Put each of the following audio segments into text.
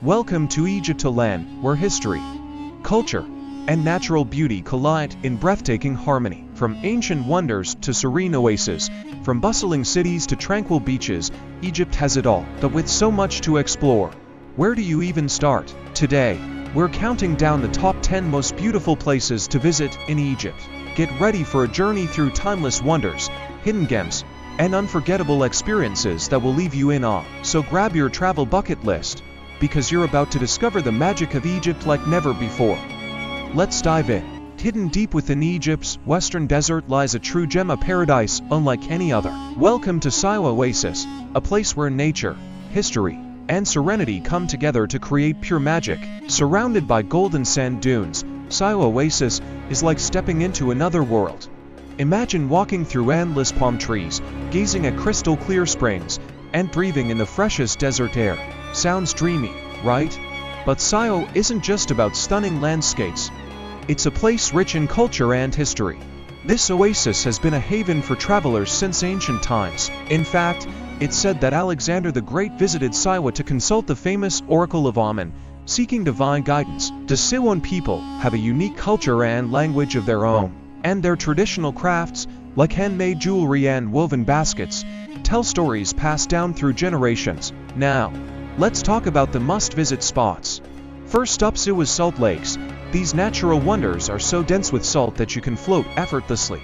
Welcome to Egypt, a land where history, culture, and natural beauty collide in breathtaking harmony. From ancient wonders to serene oases, from bustling cities to tranquil beaches, Egypt has it all. But with so much to explore, where do you even start? Today, we're counting down the top 10 most beautiful places to visit in Egypt. Get ready for a journey through timeless wonders, hidden gems, and unforgettable experiences that will leave you in awe. So grab your travel bucket list, because you're about to discover the magic of Egypt like never before. Let's dive in. Hidden deep within Egypt's western desert lies a true gem of paradise unlike any other. Welcome to Siwa Oasis, a place where nature, history, and serenity come together to create pure magic. Surrounded by golden sand dunes, Siwa Oasis is like stepping into another world. Imagine walking through endless palm trees, gazing at crystal clear springs, and breathing in the freshest desert air. Sounds dreamy, right? But Siwa isn't just about stunning landscapes. It's a place rich in culture and history. This oasis has been a haven for travelers since ancient times. In fact, it's said that Alexander the Great visited Siwa to consult the famous Oracle of Amun, seeking divine guidance. The Siwan people have a unique culture and language of their own, and their traditional crafts, like handmade jewelry and woven baskets, tell stories passed down through generations. Now, let's talk about the must-visit spots. First up, Siwa's salt lakes. These natural wonders are so dense with salt that you can float effortlessly.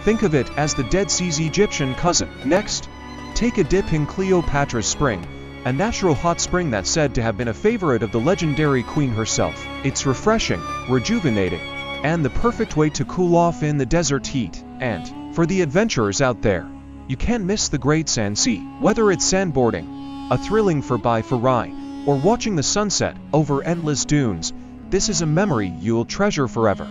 Think of it as the Dead Sea's Egyptian cousin. Next, take a dip in Cleopatra's Spring, a natural hot spring that's said to have been a favorite of the legendary queen herself. It's refreshing, rejuvenating, and the perfect way to cool off in the desert heat. And for the adventurers out there, you can't miss the Great Sand Sea. Whether it's sandboarding, a thrilling 4x4 or watching the sunset over endless dunes, this is a memory you'll treasure forever.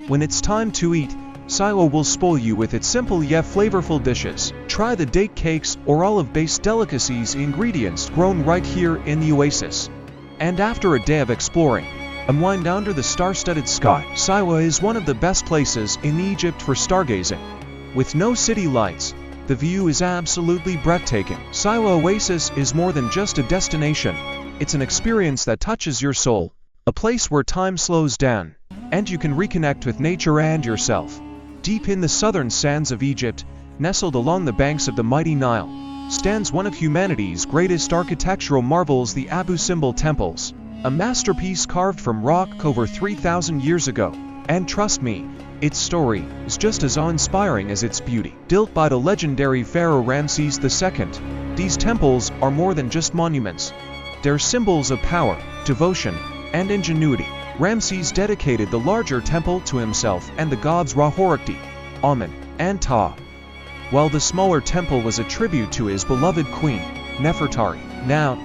When it's time to eat, Siwa will spoil you with its simple yet flavorful dishes. Try the date cakes or olive-based delicacies, ingredients grown right here in the oasis. And after a day of exploring, unwind under the star-studded sky. Siwa is one of the best places in Egypt for stargazing. With no city lights, the view is absolutely breathtaking. Siwa Oasis is more than just a destination. It's an experience that touches your soul. A place where time slows down, and you can reconnect with nature and yourself. Deep in the southern sands of Egypt, nestled along the banks of the mighty Nile, stands one of humanity's greatest architectural marvels, the Abu Simbel temples. A masterpiece carved from rock over 3,000 years ago. And trust me, its story is just as awe-inspiring as its beauty. Built by the legendary pharaoh Ramses II, these temples are more than just monuments. They're symbols of power, devotion, and ingenuity. Ramses dedicated the larger temple to himself and the gods Ra-Horikti, Amun, and Ta, while the smaller temple was a tribute to his beloved queen, Nefertari. Now,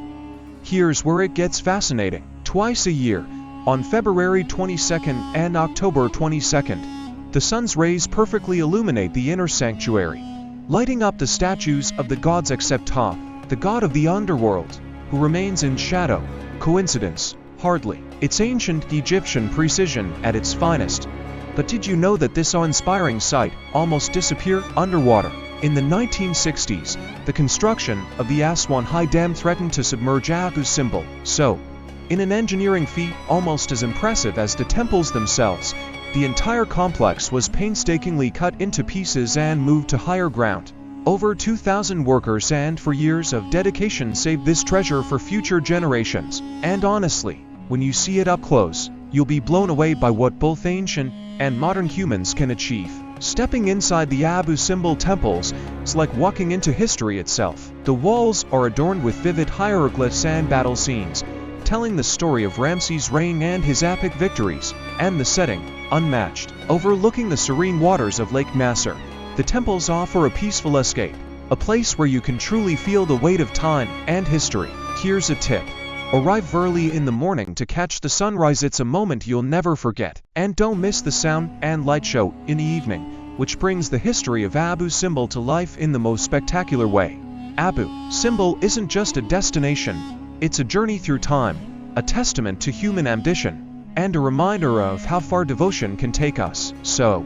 here's where it gets fascinating. Twice a year, on February 22nd and October 22nd, the sun's rays perfectly illuminate the inner sanctuary, lighting up the statues of the gods except Ta, the god of the underworld, who remains in shadow. Coincidence? Hardly. It's ancient Egyptian precision at its finest. But did you know that this awe-inspiring sight almost disappeared underwater? In the 1960s, the construction of the Aswan High Dam threatened to submerge Abu Simbel. So, in an engineering feat almost as impressive as the temples themselves, the entire complex was painstakingly cut into pieces and moved to higher ground. Over 2,000 workers and for years of dedication saved this treasure for future generations. And honestly, when you see it up close, you'll be blown away by what both ancient and modern humans can achieve. Stepping inside the Abu Simbel temples is like walking into history itself. The walls are adorned with vivid hieroglyphs and battle scenes, telling the story of Ramses' reign and his epic victories. And the setting, unmatched. Overlooking the serene waters of Lake Nasser, the temples offer a peaceful escape, a place where you can truly feel the weight of time and history. Here's a tip. Arrive early in the morning to catch the sunrise. It's a moment you'll never forget. And don't miss the sound and light show in the evening, which brings the history of Abu Simbel to life in the most spectacular way. Abu Simbel isn't just a destination, it's a journey through time, a testament to human ambition, and a reminder of how far devotion can take us. So,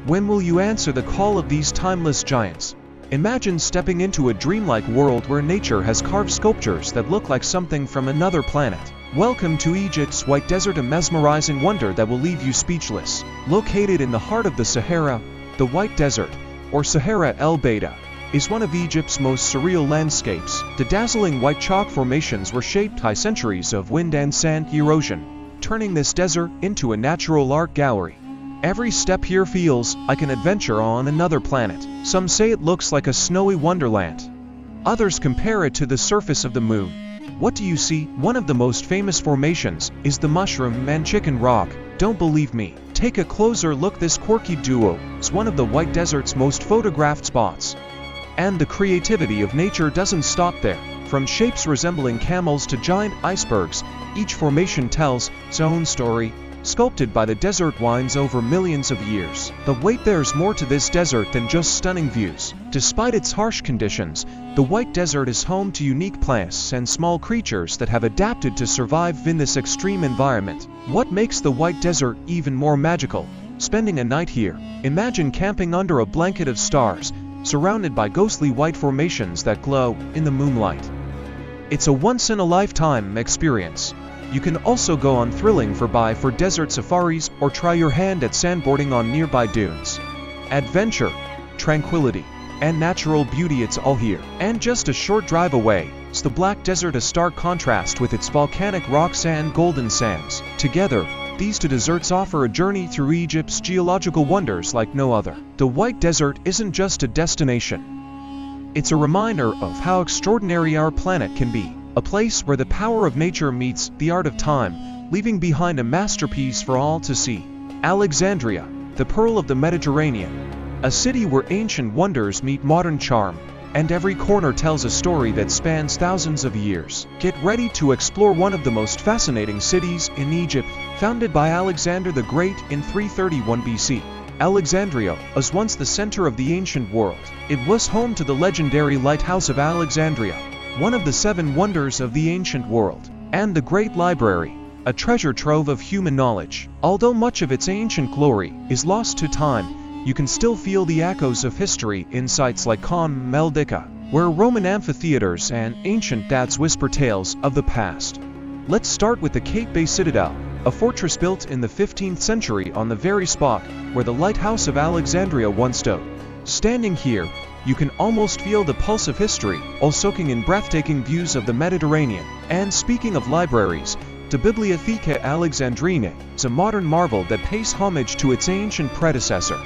when will you answer the call of these timeless giants? Imagine stepping into a dreamlike world where nature has carved sculptures that look like something from another planet. Welcome to Egypt's White Desert, a mesmerizing wonder that will leave you speechless. Located in the heart of the Sahara, the White Desert, or Sahara El Beida, is one of Egypt's most surreal landscapes. The dazzling white chalk formations were shaped by centuries of wind and sand erosion, turning this desert into a natural art gallery. Every step here feels like an adventure on another planet. Some say it looks like a snowy wonderland. Others compare it to the surface of the moon. What do you see? One of the most famous formations is the Mushroom and Chicken Rock. Don't believe me? Take a closer look. This quirky duo is one of the White Desert's most photographed spots. And the creativity of nature doesn't stop there. From shapes resembling camels to giant icebergs, each formation tells its own story, sculpted by the desert winds over millions of years. But wait, there's more to this desert than just stunning views. Despite its harsh conditions, the White Desert is home to unique plants and small creatures that have adapted to survive in this extreme environment. What makes the White Desert even more magical? Spending a night here. Imagine camping under a blanket of stars, surrounded by ghostly white formations that glow in the moonlight. It's a once-in-a-lifetime experience. You can also go on thrilling for desert safaris or try your hand at sandboarding on nearby dunes. Adventure, tranquility, and natural beauty, it's all here. And just a short drive away is the Black Desert, a stark contrast with its volcanic rocks and golden sands. Together, these two deserts offer a journey through Egypt's geological wonders like no other. The White Desert isn't just a destination. It's a reminder of how extraordinary our planet can be. A place where the power of nature meets the art of time, leaving behind a masterpiece for all to see. Alexandria, the pearl of the Mediterranean. A city where ancient wonders meet modern charm, and every corner tells a story that spans thousands of years. Get ready to explore one of the most fascinating cities in Egypt, founded by Alexander the Great in 331 BC. Alexandria was once the center of the ancient world. It was home to the legendary Lighthouse of Alexandria, one of the 7 wonders of the ancient world, and the Great Library, a treasure trove of human knowledge. Although much of its ancient glory is lost to time, you can still feel the echoes of history in sites like Khan Meldika, where Roman amphitheaters and ancient baths whisper tales of the past. Let's start with the Cape Bay Citadel, a fortress built in the 15th century on the very spot where the Lighthouse of Alexandria once stood. Standing here, you can almost feel the pulse of history, all soaking in breathtaking views of the Mediterranean. And speaking of libraries, the Bibliotheca Alexandrina is a modern marvel that pays homage to its ancient predecessor.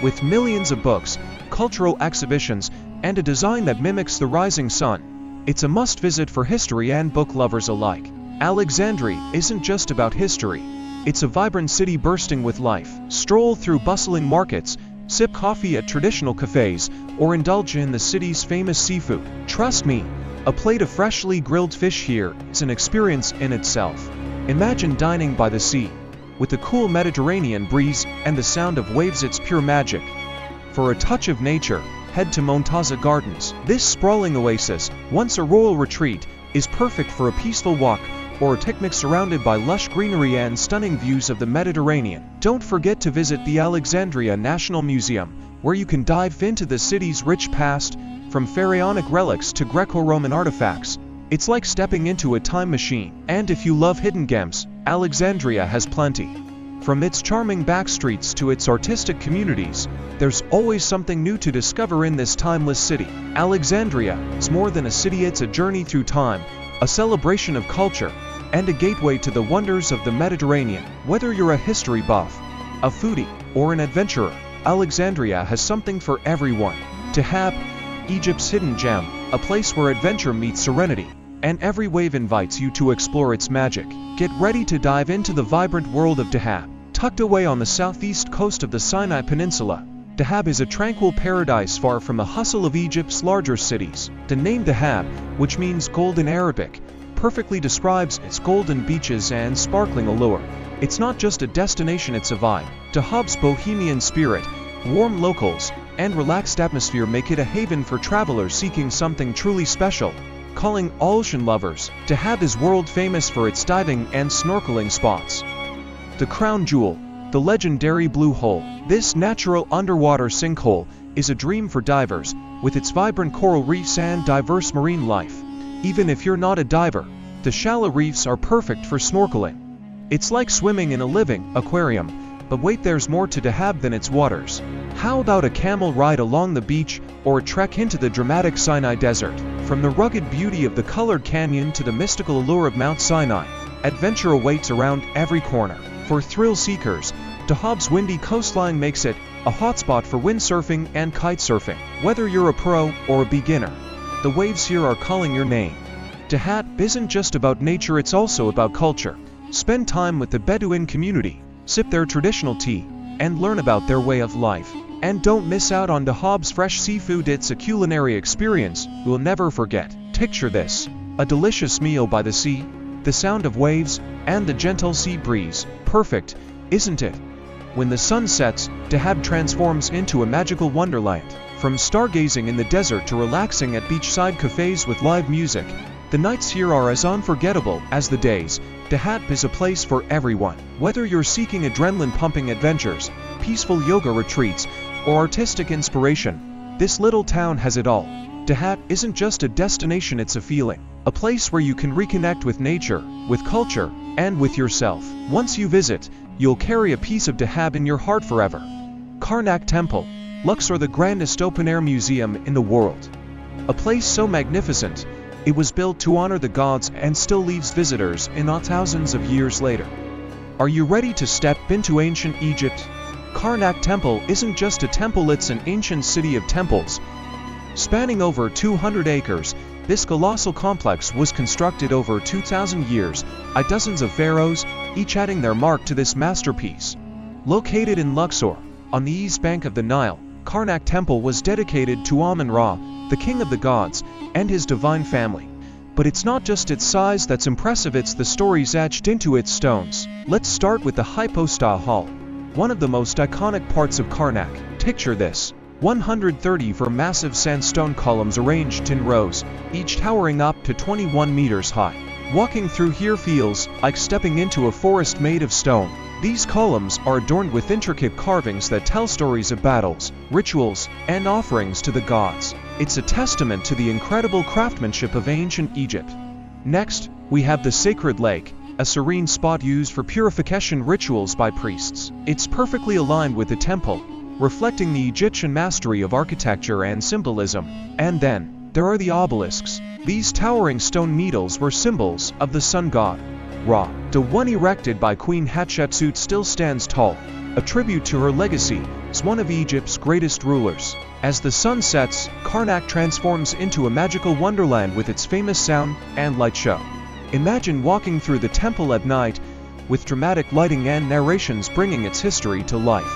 With millions of books, cultural exhibitions, and a design that mimics the rising sun, it's a must-visit for history and book lovers alike. Alexandria isn't just about history. It's a vibrant city bursting with life. Stroll through bustling markets, sip coffee at traditional cafes, or indulge in the city's famous seafood. Trust me, a plate of freshly grilled fish here is an experience in itself. Imagine dining by the sea, with the cool Mediterranean breeze and the sound of waves. It's pure magic. For a touch of nature, head to Montaza Gardens. This sprawling oasis, once a royal retreat, is perfect for a peaceful walk or a picnic surrounded by lush greenery and stunning views of the Mediterranean. Don't forget to visit the Alexandria National Museum, where you can dive into the city's rich past, from pharaonic relics to Greco-Roman artifacts. It's like stepping into a time machine. And if you love hidden gems, Alexandria has plenty. From its charming backstreets to its artistic communities, there's always something new to discover in this timeless city. Alexandria is more than a city, it's a journey through time, a celebration of culture, and a gateway to the wonders of the Mediterranean. Whether you're a history buff, a foodie, or an adventurer, Alexandria has something for everyone. Dahab, Egypt's hidden gem, a place where adventure meets serenity, and every wave invites you to explore its magic. Get ready to dive into the vibrant world of Dahab. Tucked away on the southeast coast of the Sinai Peninsula, Dahab is a tranquil paradise far from the hustle of Egypt's larger cities. The name Dahab, which means gold in Arabic, perfectly describes its golden beaches and sparkling allure. It's not just a destination, it's a vibe. Dahab's bohemian spirit, warm locals, and relaxed atmosphere make it a haven for travelers seeking something truly special. Calling all ocean lovers, Dahab is world famous for its diving and snorkeling spots. The crown jewel, the legendary Blue Hole. This natural underwater sinkhole is a dream for divers, with its vibrant coral reefs and diverse marine life. Even if you're not a diver, The shallow reefs are perfect for snorkeling. It's like swimming in a living aquarium, but wait, there's more to Dahab than its waters. How about a camel ride along the beach, or a trek into the dramatic Sinai Desert? From the rugged beauty of the colored canyon to the mystical allure of Mount Sinai, adventure awaits around every corner. For thrill seekers, Dahab's windy coastline makes it a hotspot for windsurfing and kite surfing. Whether you're a pro or a beginner, the waves here are calling your name. Dahab isn't just about nature, it's also about culture. Spend time with the Bedouin community, sip their traditional tea, and learn about their way of life. And don't miss out on Dahab's fresh seafood. It's a culinary experience you'll never forget. Picture this: a delicious meal by the sea, the sound of waves, and the gentle sea breeze. Perfect, isn't it? When the sun sets, Dahab transforms into a magical wonderland. From stargazing in the desert to relaxing at beachside cafes with live music, the nights here are as unforgettable as the days. Dahab is a place for everyone. Whether you're seeking adrenaline-pumping adventures, peaceful yoga retreats, or artistic inspiration, this little town has it all. Dahab isn't just a destination, it's a feeling. A place where you can reconnect with nature, with culture, and with yourself. Once you visit, you'll carry a piece of Dahab in your heart forever. Karnak Temple, Luxor, the grandest open-air museum in the world. A place so magnificent, it was built to honor the gods and still leaves visitors in awe thousands of years later. Are you ready to step into ancient Egypt? Karnak Temple isn't just a temple, it's an ancient city of temples. Spanning over 200 acres, this colossal complex was constructed over 2,000 years by dozens of pharaohs, each adding their mark to this masterpiece. Located in Luxor, on the east bank of the Nile, Karnak Temple was dedicated to Amun-Ra, the king of the gods, and his divine family. But it's not just its size that's impressive, it's the stories etched into its stones. Let's start with the Hypostyle Hall, one of the most iconic parts of Karnak. Picture this: 134 massive sandstone columns arranged in rows, each towering up to 21 meters high. Walking through here feels like stepping into a forest made of stone. These columns are adorned with intricate carvings that tell stories of battles, rituals, and offerings to the gods. It's a testament to the incredible craftsmanship of ancient Egypt. Next, we have the Sacred Lake, a serene spot used for purification rituals by priests. It's perfectly aligned with the temple, reflecting the Egyptian mastery of architecture and symbolism. And then, there are the obelisks. These towering stone needles were symbols of the sun god, Ra. The one erected by Queen Hatshepsut still stands tall, a tribute to her legacy as one of Egypt's greatest rulers. As the sun sets, Karnak transforms into a magical wonderland with its famous sound and light show. Imagine walking through the temple at night, with dramatic lighting and narrations bringing its history to life.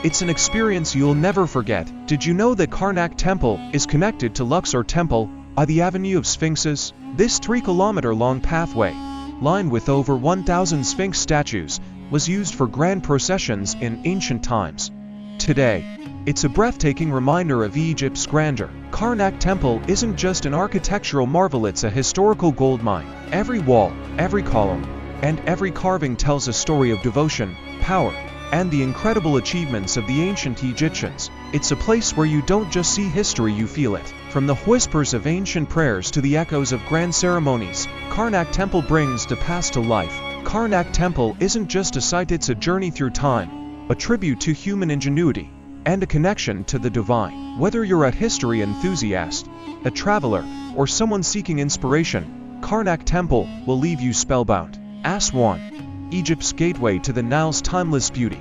It's an experience you'll never forget. Did you know that Karnak Temple is connected to Luxor Temple by the Avenue of Sphinxes? This 3-kilometer-long pathway, lined with over 1,000 Sphinx statues, was used for grand processions in ancient times. Today, it's a breathtaking reminder of Egypt's grandeur. Karnak Temple isn't just an architectural marvel, it's a historical goldmine. Every wall, every column, and every carving tells a story of devotion, power, and the incredible achievements of the ancient Egyptians. It's a place where you don't just see history, you feel it. From the whispers of ancient prayers to the echoes of grand ceremonies, Karnak Temple brings the past to life. Karnak Temple isn't just a site, it's a journey through time, a tribute to human ingenuity, and a connection to the divine. Whether you're a history enthusiast, a traveler, or someone seeking inspiration, Karnak Temple will leave you spellbound. Aswan, Egypt's gateway to the Nile's timeless beauty.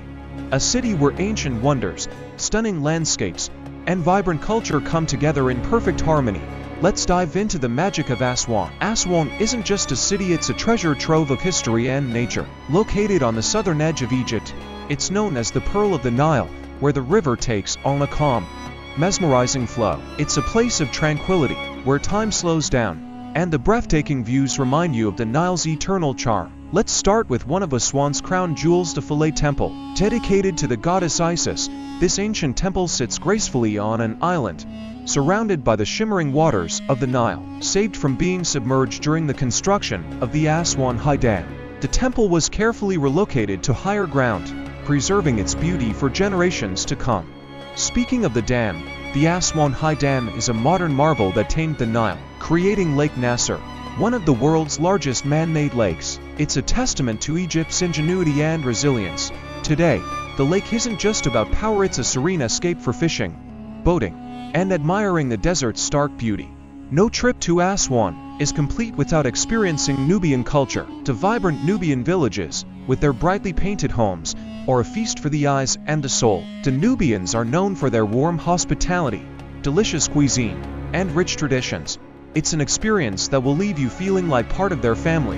A city where ancient wonders, stunning landscapes, and vibrant culture come together in perfect harmony. Let's dive into the magic of Aswan. Aswan isn't just a city, it's a treasure trove of history and nature. Located on the southern edge of Egypt, it's known as the Pearl of the Nile, where the river takes on a calm, mesmerizing flow. It's a place of tranquility, where time slows down, and the breathtaking views remind you of the Nile's eternal charm. Let's start with one of Aswan's crown jewels, the Philae Temple. Dedicated to the goddess Isis, this ancient temple sits gracefully on an island, surrounded by the shimmering waters of the Nile. Saved from being submerged during the construction of the Aswan High Dam, the temple was carefully relocated to higher ground, preserving its beauty for generations to come. Speaking of the dam, the Aswan High Dam is a modern marvel that tamed the Nile, creating Lake Nasser, one of the world's largest man-made lakes. It's a testament to Egypt's ingenuity and resilience. Today, the lake isn't just about power, it's a serene escape for fishing, boating, and admiring the desert's stark beauty. No trip to Aswan is complete without experiencing Nubian culture, to vibrant Nubian villages with their brightly painted homes, or a feast for the eyes and the soul. The Nubians are known for their warm hospitality, delicious cuisine, and rich traditions. It's an experience that will leave you feeling like part of their family.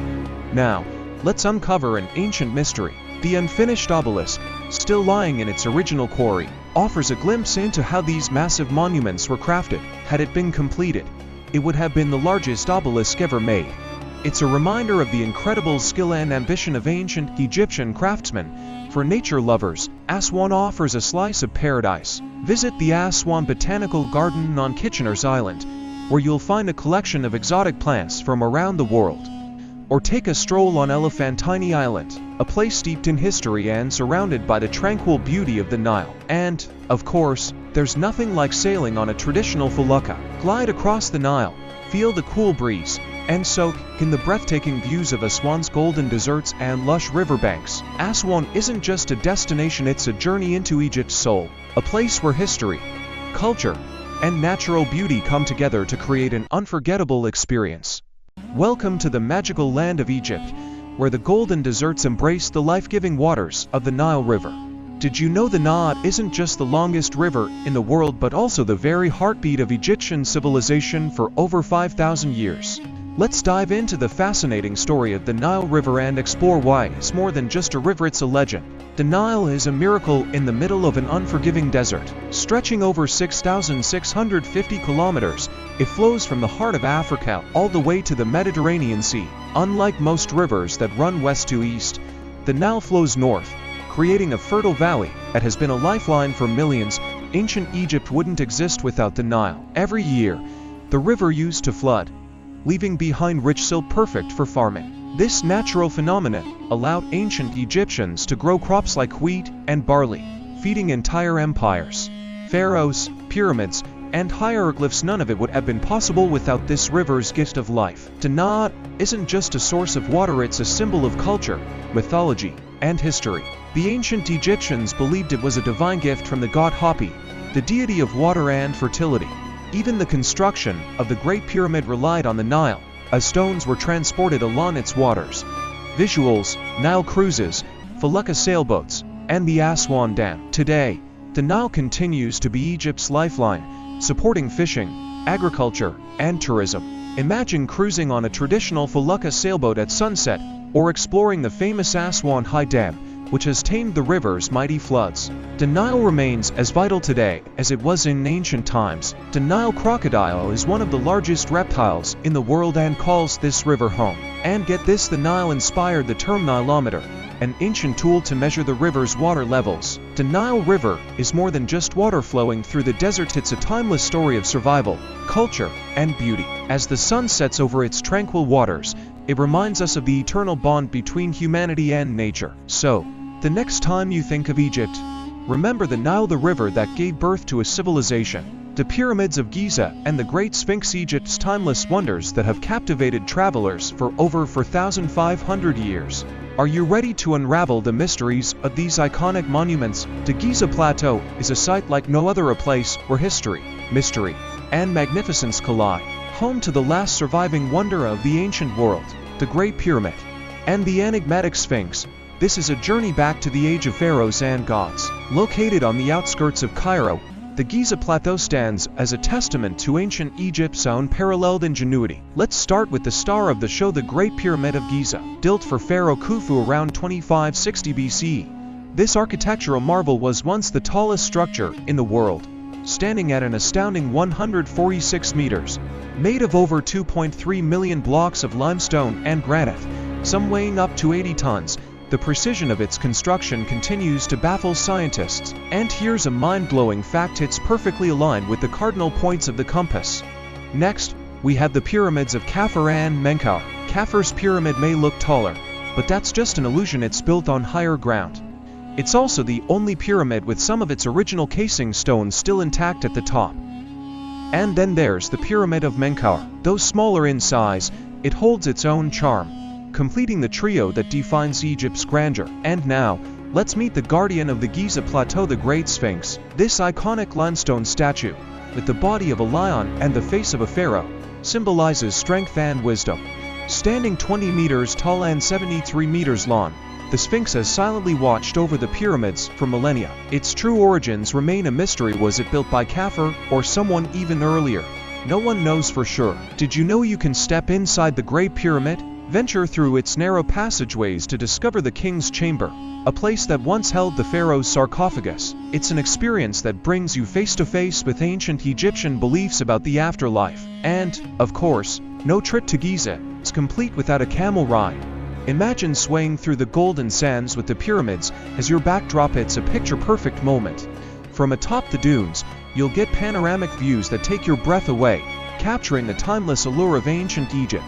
Now, let's uncover an ancient mystery. The unfinished obelisk, still lying in its original quarry, offers a glimpse into how these massive monuments were crafted. Had it been completed, it would have been the largest obelisk ever made. It's a reminder of the incredible skill and ambition of ancient Egyptian craftsmen. For nature lovers, Aswan offers a slice of paradise. Visit the Aswan Botanical Garden on Kitchener's Island, where you'll find a collection of exotic plants from around the world. Or take a stroll on Elephantine Island, a place steeped in history and surrounded by the tranquil beauty of the Nile. And, of course, there's nothing like sailing on a traditional felucca. Glide across the Nile, feel the cool breeze, and soak in the breathtaking views of Aswan's golden deserts and lush riverbanks. Aswan isn't just a destination, it's a journey into Egypt's soul, a place where history, culture, and natural beauty come together to create an unforgettable experience. Welcome to the magical land of Egypt, where the golden deserts embrace the life-giving waters of the Nile River. Did you know the Nile isn't just the longest river in the world but also the very heartbeat of Egyptian civilization for over 5,000 years? Let's dive into the fascinating story of the Nile River and explore why it's more than just a river, it's a legend. The Nile is a miracle in the middle of an unforgiving desert. Stretching over 6,650 kilometers, it flows from the heart of Africa all the way to the Mediterranean Sea. Unlike most rivers that run west to east, the Nile flows north, creating a fertile valley that has been a lifeline for millions. Ancient Egypt wouldn't exist without the Nile. Every year, the river used to flood, leaving behind rich silt perfect for farming. This natural phenomenon allowed ancient Egyptians to grow crops like wheat and barley, feeding entire empires. Pharaohs, pyramids, and hieroglyphs, none of it would have been possible without this river's gift of life. The Nile isn't just a source of water, it's a symbol of culture, mythology, and history. The ancient Egyptians believed it was a divine gift from the god Hapi, the deity of water and fertility. Even the construction of the Great Pyramid relied on the Nile, as stones were transported along its waters. Visuals, Nile cruises, felucca sailboats, and the Aswan Dam. Today, the Nile continues to be Egypt's lifeline, supporting fishing, agriculture, and tourism. Imagine cruising on a traditional felucca sailboat at sunset, or exploring the famous Aswan High Dam, which has tamed the river's mighty floods. The Nile remains as vital today as it was in ancient times. The Nile crocodile is one of the largest reptiles in the world and calls this river home. And get this, the Nile inspired the term Nilometer, an ancient tool to measure the river's water levels. The Nile River is more than just water flowing through the desert, it's a timeless story of survival, culture, and beauty. As the sun sets over its tranquil waters, it reminds us of the eternal bond between humanity and nature. So, the next time you think of Egypt, remember the Nile, the river that gave birth to a civilization. The pyramids of Giza and the Great Sphinx, Egypt's timeless wonders that have captivated travelers for over 4,500 years. Are you ready to unravel the mysteries of these iconic monuments? The Giza Plateau is a site like no other, a place where history, mystery, and magnificence collide. Home to the last surviving wonder of the ancient world, the Great Pyramid, and the enigmatic Sphinx. This is a journey back to the age of pharaohs and gods. Located on the outskirts of Cairo, the Giza Plateau stands as a testament to ancient Egypt's unparalleled ingenuity. Let's start with the star of the show, the Great Pyramid of Giza. Built for Pharaoh Khufu around 2560 BCE, this architectural marvel was once the tallest structure in the world, standing at an astounding 146 meters. Made of over 2.3 million blocks of limestone and granite, some weighing up to 80 tons, the precision of its construction continues to baffle scientists. And here's a mind-blowing fact, it's perfectly aligned with the cardinal points of the compass. Next, we have the pyramids of Khafre and Menkaure. Khafre's pyramid may look taller, but that's just an illusion, it's built on higher ground. It's also the only pyramid with some of its original casing stones still intact at the top. And then there's the Pyramid of Menkaure. Though smaller in size, it holds its own charm, completing the trio that defines Egypt's grandeur. And now, let's meet the guardian of the Giza Plateau, the Great Sphinx. This iconic limestone statue, with the body of a lion and the face of a pharaoh, symbolizes strength and wisdom. Standing 20 meters tall and 73 meters long, the Sphinx has silently watched over the pyramids for millennia. Its true origins remain a mystery. Was it built by Khafre or someone even earlier? No one knows for sure. Did you know you can step inside the Great Pyramid? Venture through its narrow passageways to discover the King's Chamber, a place that once held the pharaoh's sarcophagus. It's an experience that brings you face to face with ancient Egyptian beliefs about the afterlife. And, of course, no trip to Giza is complete without a camel ride. Imagine swaying through the golden sands with the pyramids as your backdrop. It's a picture-perfect moment. From atop the dunes, you'll get panoramic views that take your breath away, capturing the timeless allure of ancient Egypt.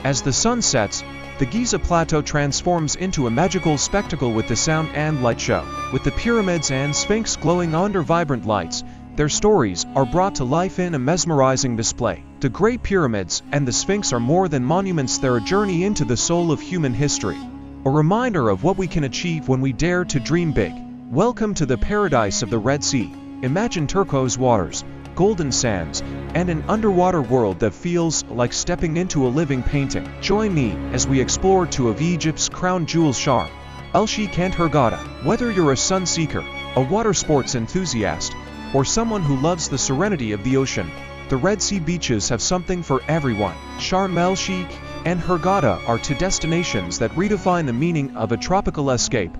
As the sun sets, the Giza Plateau transforms into a magical spectacle with the sound and light show. With the pyramids and Sphinx glowing under vibrant lights, their stories are brought to life in a mesmerizing display. The Great Pyramids and the Sphinx are more than monuments. They're a journey into the soul of human history, a reminder of what we can achieve when we dare to dream big. Welcome to the paradise of the Red Sea. Imagine turquoise waters, golden sands, and an underwater world that feels like stepping into a living painting. Join me as we explore two of Egypt's crown jewels, Sharm el-Sheikh and Hurghada. Whether you're a sun seeker, a water sports enthusiast, or someone who loves the serenity of the ocean, the Red Sea beaches have something for everyone. Sharm el-Sheikh and Hurghada are two destinations that redefine the meaning of a tropical escape.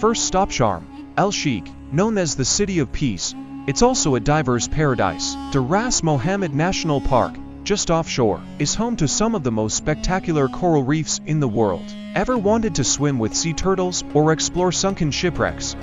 First stop, Sharm el-Sheikh, known as the City of Peace. It's also a diver's paradise. The Ras Mohammed National Park, just offshore, is home to some of the most spectacular coral reefs in the world. Ever wanted to swim with sea turtles or explore sunken shipwrecks?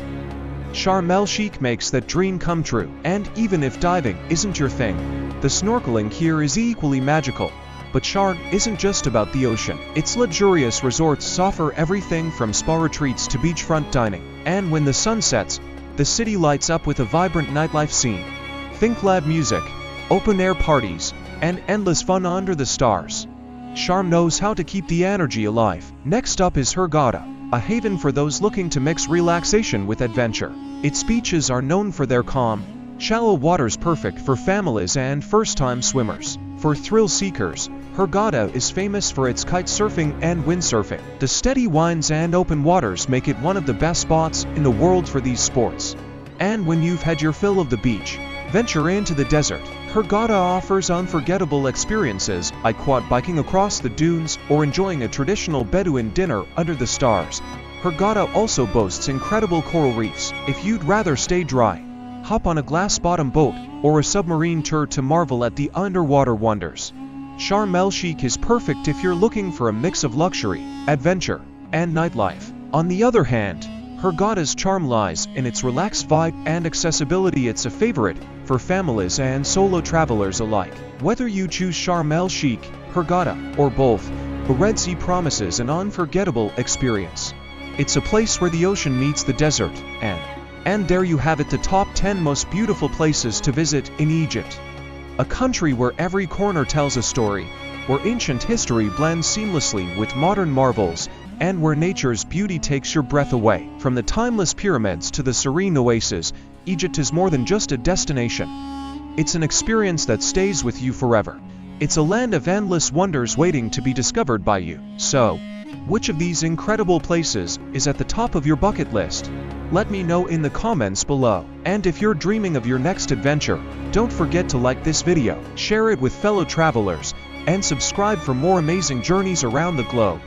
Sharm el-Sheikh makes that dream come true. And even if diving isn't your thing, the snorkeling here is equally magical. But Sharm isn't just about the ocean. Its luxurious resorts offer everything from spa retreats to beachfront dining. And when the sun sets, the city lights up with a vibrant nightlife scene. Think live music, open-air parties, and endless fun under the stars. Sharm knows how to keep the energy alive. Next up is Hurghada, a haven for those looking to mix relaxation with adventure. Its beaches are known for their calm, shallow waters, perfect for families and first-time swimmers. For thrill seekers, Hurghada is famous for its kite surfing and windsurfing. The steady winds and open waters make it one of the best spots in the world for these sports. And when you've had your fill of the beach, venture into the desert. Hurghada offers unforgettable experiences like quad biking across the dunes or enjoying a traditional Bedouin dinner under the stars. Hurghada also boasts incredible coral reefs. If you'd rather stay dry, hop on a glass-bottom boat or a submarine tour to marvel at the underwater wonders. Sharm el-Sheikh is perfect if you're looking for a mix of luxury, adventure, and nightlife. On the other hand, Hurghada's charm lies in its relaxed vibe and accessibility. It's a favorite for families and solo travelers alike. Whether you choose Sharm el-Sheikh, Hurghada, or both, the Red Sea promises an unforgettable experience. It's a place where the ocean meets the desert, and there you have it, the top 10 most beautiful places to visit in Egypt. A country where every corner tells a story, where ancient history blends seamlessly with modern marvels, and where nature's beauty takes your breath away. From the timeless pyramids to the serene oases, Egypt is more than just a destination. It's an experience that stays with you forever. It's a land of endless wonders waiting to be discovered by you. So, which of these incredible places is at the top of your bucket list? Let me know in the comments below. And if you're dreaming of your next adventure, don't forget to like this video, share it with fellow travelers, and subscribe for more amazing journeys around the globe.